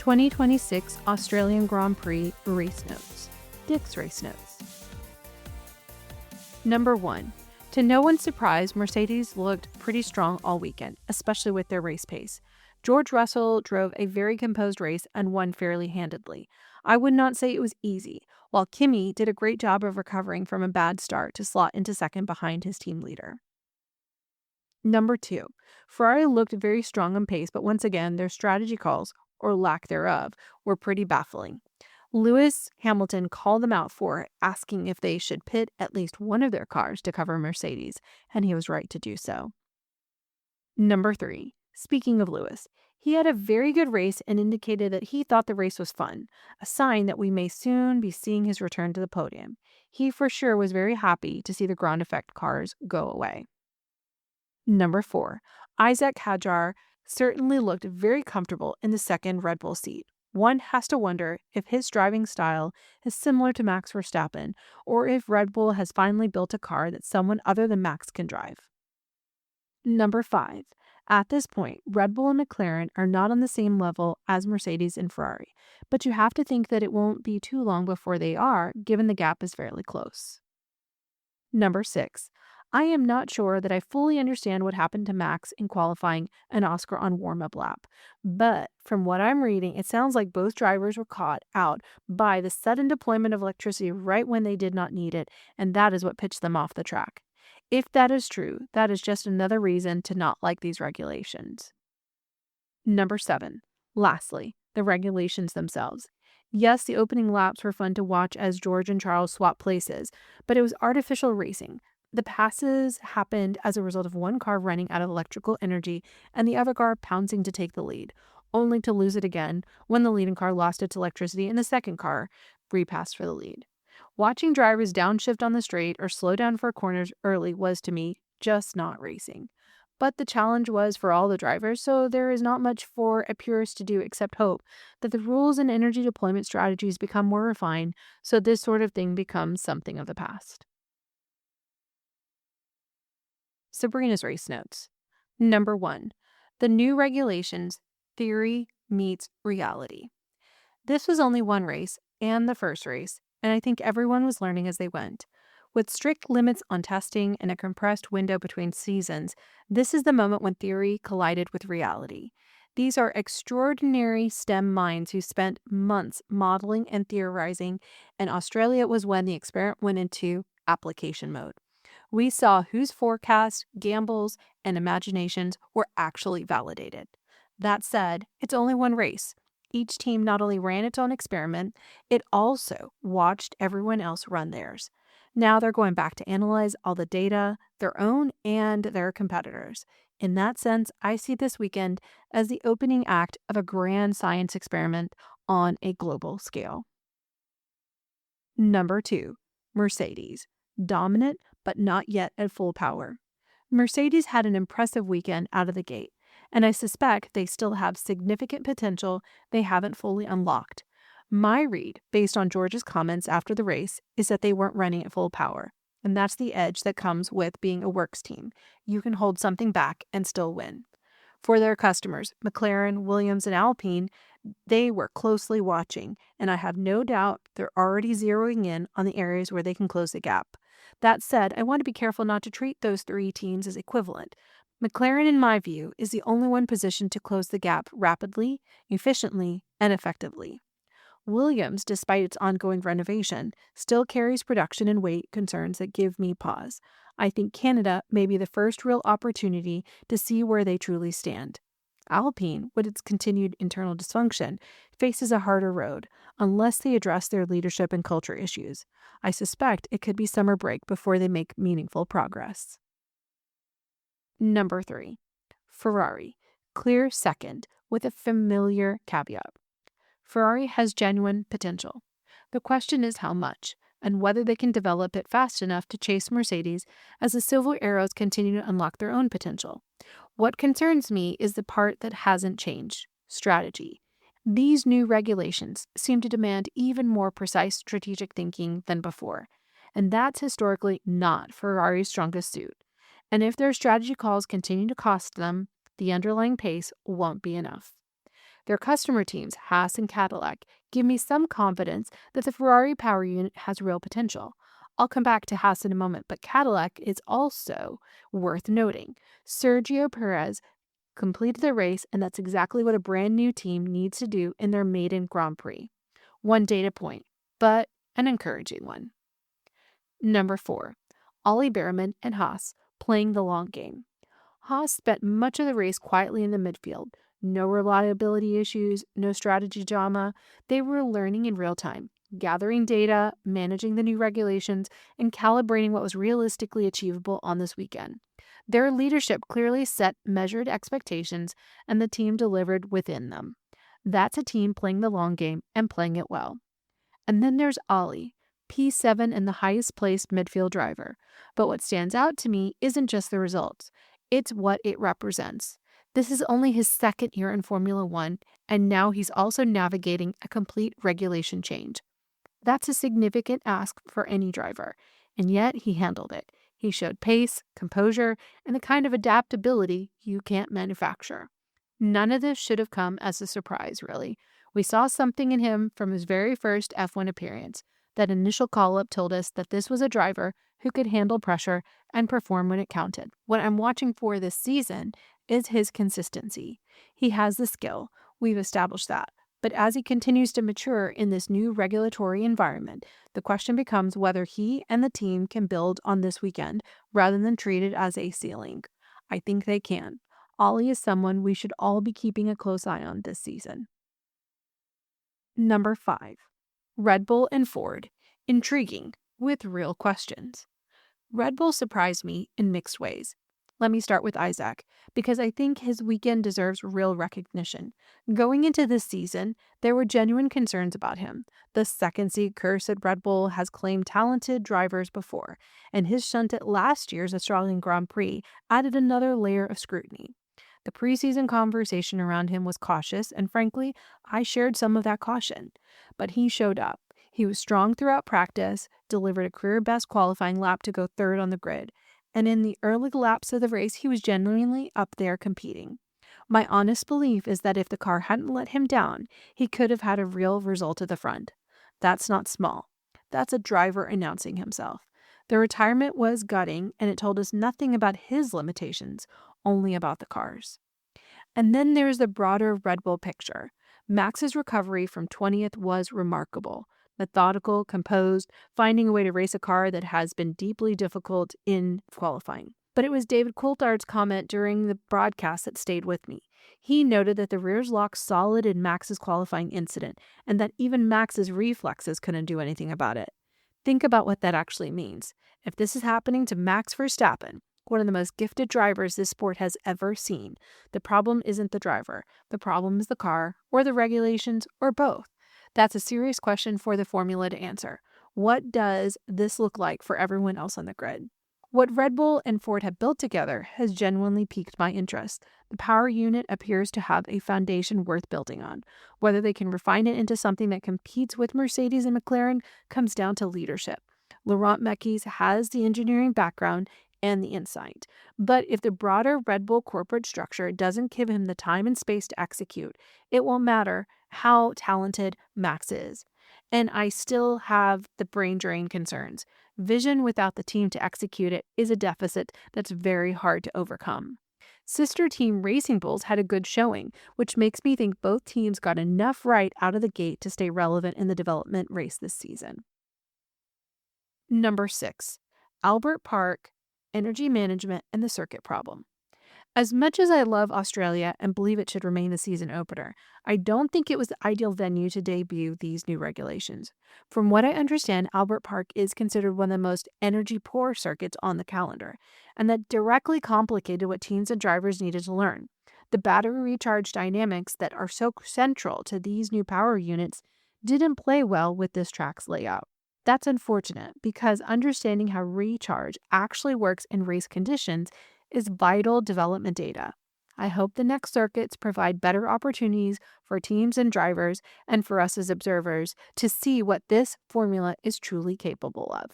2026 Australian Grand Prix race notes. Dick's race notes. Number 1. To no one's surprise, Mercedes looked pretty strong all weekend, especially with their race pace. George Russell drove a very composed race and won fairly handedly. I would not say it was easy, while Kimi did a great job of recovering from a bad start to slot into second behind his team leader. Number 2. Ferrari looked very strong on pace, but once again, their strategy calls, or lack thereof, were pretty baffling. Lewis Hamilton called them out for it, asking if they should pit at least one of their cars to cover Mercedes, and he was right to do so. Number 3. Speaking of Lewis, he had a very good race and indicated that he thought the race was fun, a sign that we may soon be seeing his return to the podium. He for sure was very happy to see the ground effect cars go away. Number 4. Isaac Hadjar certainly looked very comfortable in the second Red Bull seat. One has to wonder if his driving style is similar to Max Verstappen, or if Red Bull has finally built a car that someone other than Max can drive. Number 5. At this point, Red Bull and McLaren are not on the same level as Mercedes and Ferrari, but you have to think that it won't be too long before they are, given the gap is fairly close. Number 6. I am not sure that I fully understand what happened to Max in qualifying an Oscar on warm-up lap, but from what I'm reading, it sounds like both drivers were caught out by the sudden deployment of electricity right when they did not need it, and that is what pitched them off the track. If that is true, that is just another reason to not like these regulations. Number 7. Lastly, the regulations themselves. Yes, the opening laps were fun to watch as George and Charles swapped places, but it was artificial racing. The passes happened as a result of one car running out of electrical energy and the other car pouncing to take the lead, only to lose it again when the leading car lost its electricity and the second car repassed for the lead. Watching drivers downshift on the straight or slow down for corners early was, to me, just not racing. But the challenge was for all the drivers, so there is not much for a purist to do except hope that the rules and energy deployment strategies become more refined so this sort of thing becomes something of the past. Sabrina's race notes. Number 1. The new regulations, theory meets reality. This was only one race, and the first race, and I think everyone was learning as they went. With strict limits on testing and a compressed window between seasons, this is the moment when theory collided with reality. These are extraordinary STEM minds who spent months modeling and theorizing, and Australia was when the experiment went into application mode. We saw whose forecasts, gambles, and imaginations were actually validated. That said, it's only one race. Each team not only ran its own experiment, it also watched everyone else run theirs. Now they're going back to analyze all the data, their own and their competitors. In that sense, I see this weekend as the opening act of a grand science experiment on a global scale. Number 2. Mercedes. Dominant, but not yet at full power. Mercedes had an impressive weekend out of the gate, and I suspect they still have significant potential they haven't fully unlocked. My read, based on George's comments after the race, is that they weren't running at full power, and that's the edge that comes with being a works team. You can hold something back and still win. For their customers, McLaren, Williams, and Alpine, they were closely watching, and I have no doubt they're already zeroing in on the areas where they can close the gap. That said, I want to be careful not to treat those three teams as equivalent. McLaren, in my view, is the only one positioned to close the gap rapidly, efficiently, and effectively. Williams, despite its ongoing renovation, still carries production and weight concerns that give me pause. I think Canada may be the first real opportunity to see where they truly stand. Alpine, with its continued internal dysfunction, faces a harder road unless they address their leadership and culture issues. I suspect it could be summer break before they make meaningful progress. Number 3. Ferrari. Clear second, with a familiar caveat. Ferrari has genuine potential. The question is how much, and whether they can develop it fast enough to chase Mercedes as the silver arrows continue to unlock their own potential. What concerns me is the part that hasn't changed: strategy. These new regulations seem to demand even more precise strategic thinking than before, and that's historically not Ferrari's strongest suit. And if their strategy calls continue to cost them, the underlying pace won't be enough. Their customer teams, Haas and Cadillac, give me some confidence that the Ferrari power unit has real potential. I'll come back to Haas in a moment, but Cadillac is also worth noting. Sergio Perez completed the race, and that's exactly what a brand new team needs to do in their maiden Grand Prix. One data point, but an encouraging one. Number 4. Ollie Behrman and Haas playing the long game. Haas spent much of the race quietly in the midfield. No reliability issues, no strategy drama. They were learning in real time, gathering data, managing the new regulations, and calibrating what was realistically achievable on this weekend. Their leadership clearly set measured expectations, and the team delivered within them. That's a team playing the long game and playing it well. And then there's Ollie, P7 and the highest placed midfield driver. But what stands out to me isn't just the results, it's what it represents. This is only his second year in Formula One, and now he's also navigating a complete regulation change. That's a significant ask for any driver, and yet he handled it. He showed pace, composure, and the kind of adaptability you can't manufacture. None of this should have come as a surprise, really. We saw something in him from his very first F1 appearance. That initial call-up told us that this was a driver who could handle pressure and perform when it counted. What I'm watching for this season is his consistency. He has the skill. We've established that. But as he continues to mature in this new regulatory environment, the question becomes whether he and the team can build on this weekend rather than treat it as a ceiling. I think they can. Ollie is someone we should all be keeping a close eye on this season. Number 5. Red Bull and Ford. Intriguing, with real questions. Red Bull surprised me in mixed ways. Let me start with Isaac, because I think his weekend deserves real recognition. Going into this season, there were genuine concerns about him. The second seed curse at Red Bull has claimed talented drivers before, and his shunt at last year's Australian Grand Prix added another layer of scrutiny. The preseason conversation around him was cautious, and frankly, I shared some of that caution. But he showed up. He was strong throughout practice, delivered a career-best qualifying lap to go third on the grid, and in the early laps of the race, he was genuinely up there competing. My honest belief is that if the car hadn't let him down, he could have had a real result at the front. That's not small. That's a driver announcing himself. The retirement was gutting, and it told us nothing about his limitations, only about the cars. And then there's the broader Red Bull picture. Max's recovery from 20th was remarkable. Methodical, composed, finding a way to race a car that has been deeply difficult in qualifying. But it was David Coulthard's comment during the broadcast that stayed with me. He noted that the rears locked solid in Max's qualifying incident, and that even Max's reflexes couldn't do anything about it. Think about what that actually means. If this is happening to Max Verstappen, one of the most gifted drivers this sport has ever seen, the problem isn't the driver. The problem is the car, or the regulations, or both. That's a serious question for the formula to answer. What does this look like for everyone else on the grid? What Red Bull and Ford have built together has genuinely piqued my interest. The power unit appears to have a foundation worth building on. Whether they can refine it into something that competes with Mercedes and McLaren comes down to leadership. Laurent Mekies has the engineering background and the insight. But if the broader Red Bull corporate structure doesn't give him the time and space to execute, it won't matter how talented Max is. And I still have the brain drain concerns. Vision without the team to execute it is a deficit that's very hard to overcome. Sister team Racing Bulls had a good showing, which makes me think both teams got enough right out of the gate to stay relevant in the development race this season. Number 6. Albert Park, energy management, and the circuit problem. As much as I love Australia and believe it should remain the season opener, I don't think it was the ideal venue to debut these new regulations. From what I understand, Albert Park is considered one of the most energy-poor circuits on the calendar, and that directly complicated what teams and drivers needed to learn. The battery recharge dynamics that are so central to these new power units didn't play well with this track's layout. That's unfortunate because understanding how recharge actually works in race conditions is vital development data. I hope the next circuits provide better opportunities for teams and drivers and for us as observers to see what this formula is truly capable of.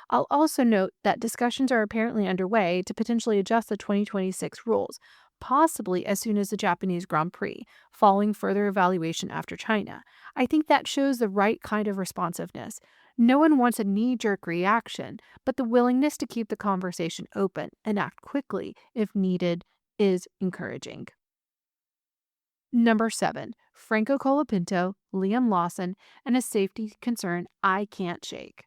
I'll also note that discussions are apparently underway to potentially adjust the 2026 rules, possibly as soon as the Japanese Grand Prix, following further evaluation after China. I think that shows the right kind of responsiveness. No one wants a knee-jerk reaction, but the willingness to keep the conversation open and act quickly if needed is encouraging. Number 7, Franco Colapinto, Liam Lawson, and a safety concern I can't shake.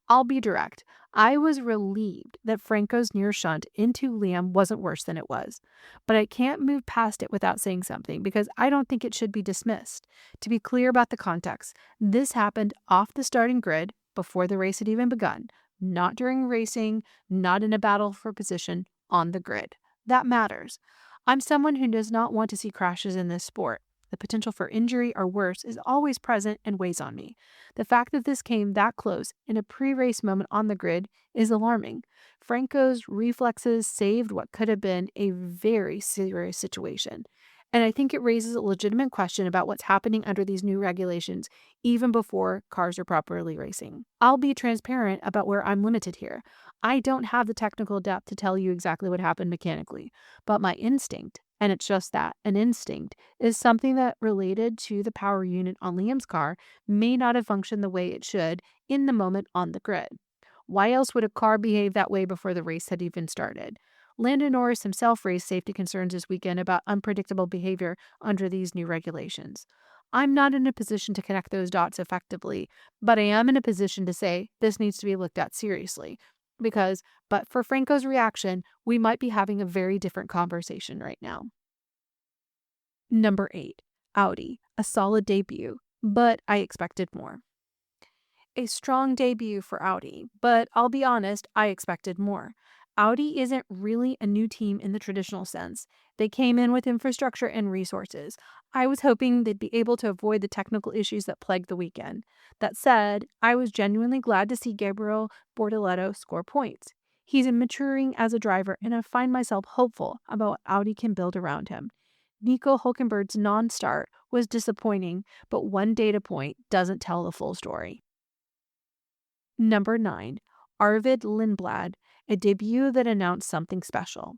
I'll be direct. I was relieved that Franco's near shunt into Liam wasn't worse than it was. But I can't move past it without saying something because I don't think it should be dismissed. To be clear about the context, this happened off the starting grid before the race had even begun, not during racing, not in a battle for position on the grid. That matters. I'm someone who does not want to see crashes in this sport. The potential for injury or worse is always present and weighs on me. The fact that this came that close in a pre-race moment on the grid is alarming. Franco's reflexes saved what could have been a very serious situation. And I think it raises a legitimate question about what's happening under these new regulations, even before cars are properly racing. I'll be transparent about where I'm limited here. I don't have the technical depth to tell you exactly what happened mechanically, but my instinct, and it's just that, an instinct, is something that related to the power unit on Liam's car may not have functioned the way it should in the moment on the grid. Why else would a car behave that way before the race had even started? Landon Norris himself raised safety concerns this weekend about unpredictable behavior under these new regulations. I'm not in a position to connect those dots effectively, but I am in a position to say this needs to be looked at seriously. Because, but for Franco's reaction, we might be having a very different conversation right now. Number 8, Audi, a solid debut, but I expected more. A strong debut for Audi, but I'll be honest, I expected more. Audi isn't really a new team in the traditional sense. They came in with infrastructure and resources. I was hoping they'd be able to avoid the technical issues that plagued the weekend. That said, I was genuinely glad to see Gabriel Bortoleto score points. He's maturing as a driver, and I find myself hopeful about what Audi can build around him. Nico Hulkenberg's non-start was disappointing, but one data point doesn't tell the full story. Number 9, Arvid Lindblad, a debut that announced something special.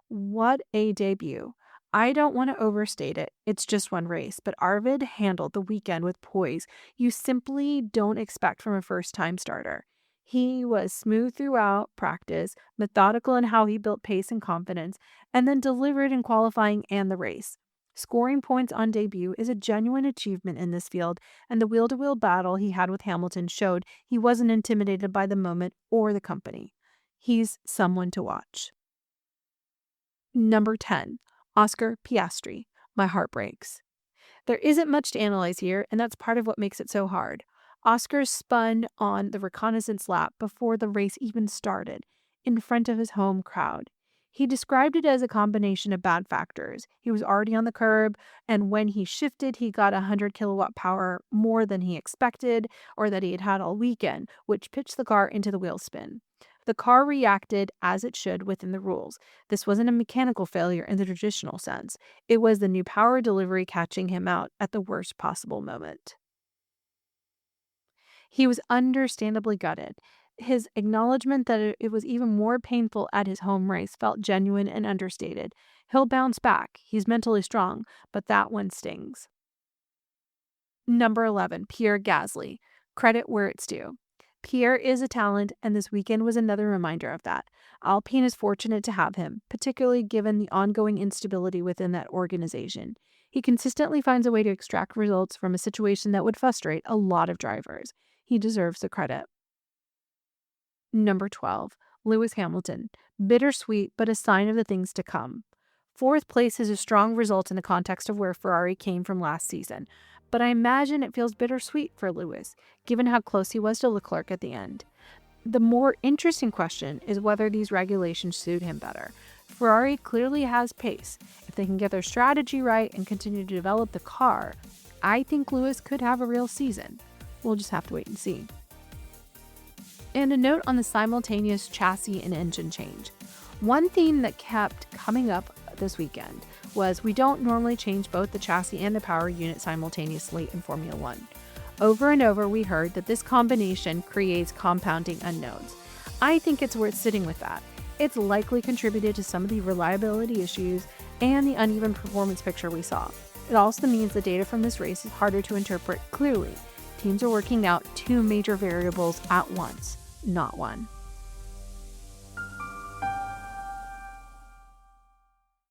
What a debut. I don't want to overstate it. It's just one race, but Arvid handled the weekend with poise you simply don't expect from a first-time starter. He was smooth throughout practice, methodical in how he built pace and confidence, and then delivered in qualifying and the race. Scoring points on debut is a genuine achievement in this field, and the wheel-to-wheel battle he had with Hamilton showed he wasn't intimidated by the moment or the company. He's someone to watch. Number 10, Oscar Piastri. My heart breaks. There isn't much to analyze here, and that's part of what makes it so hard. Oscar spun on the reconnaissance lap before the race even started, in front of his home crowd. He described it as a combination of bad factors. He was already on the curb, and when he shifted, he got 100 kilowatt power more than he expected or that he had had all weekend, which pitched the car into the wheel spin. The car reacted as it should within the rules. This wasn't a mechanical failure in the traditional sense. It was the new power delivery catching him out at the worst possible moment. He was understandably gutted. His acknowledgement that it was even more painful at his home race felt genuine and understated. He'll bounce back. He's mentally strong, but that one stings. Number 11, Pierre Gasly. Credit where it's due. Pierre is a talent, and this weekend was another reminder of that. Alpine is fortunate to have him, particularly given the ongoing instability within that organization. He consistently finds a way to extract results from a situation that would frustrate a lot of drivers. He deserves the credit. Number 12, Lewis Hamilton. Bittersweet, but a sign of the things to come. 4th place is a strong result in the context of where Ferrari came from last season, but I imagine it feels bittersweet for Lewis, given how close he was to Leclerc at the end. The more interesting question is whether these regulations suit him better. Ferrari clearly has pace. If they can get their strategy right and continue to develop the car, I think Lewis could have a real season. We'll just have to wait and see. And a note on the simultaneous chassis and engine change. One theme that kept coming up this weekend was we don't normally change both the chassis and the power unit simultaneously in Formula One. Over and over, we heard that this combination creates compounding unknowns. I think it's worth sitting with that. It's likely contributed to some of the reliability issues and the uneven performance picture we saw. It also means the data from this race is harder to interpret clearly. Teams are working out two major variables at once, not one.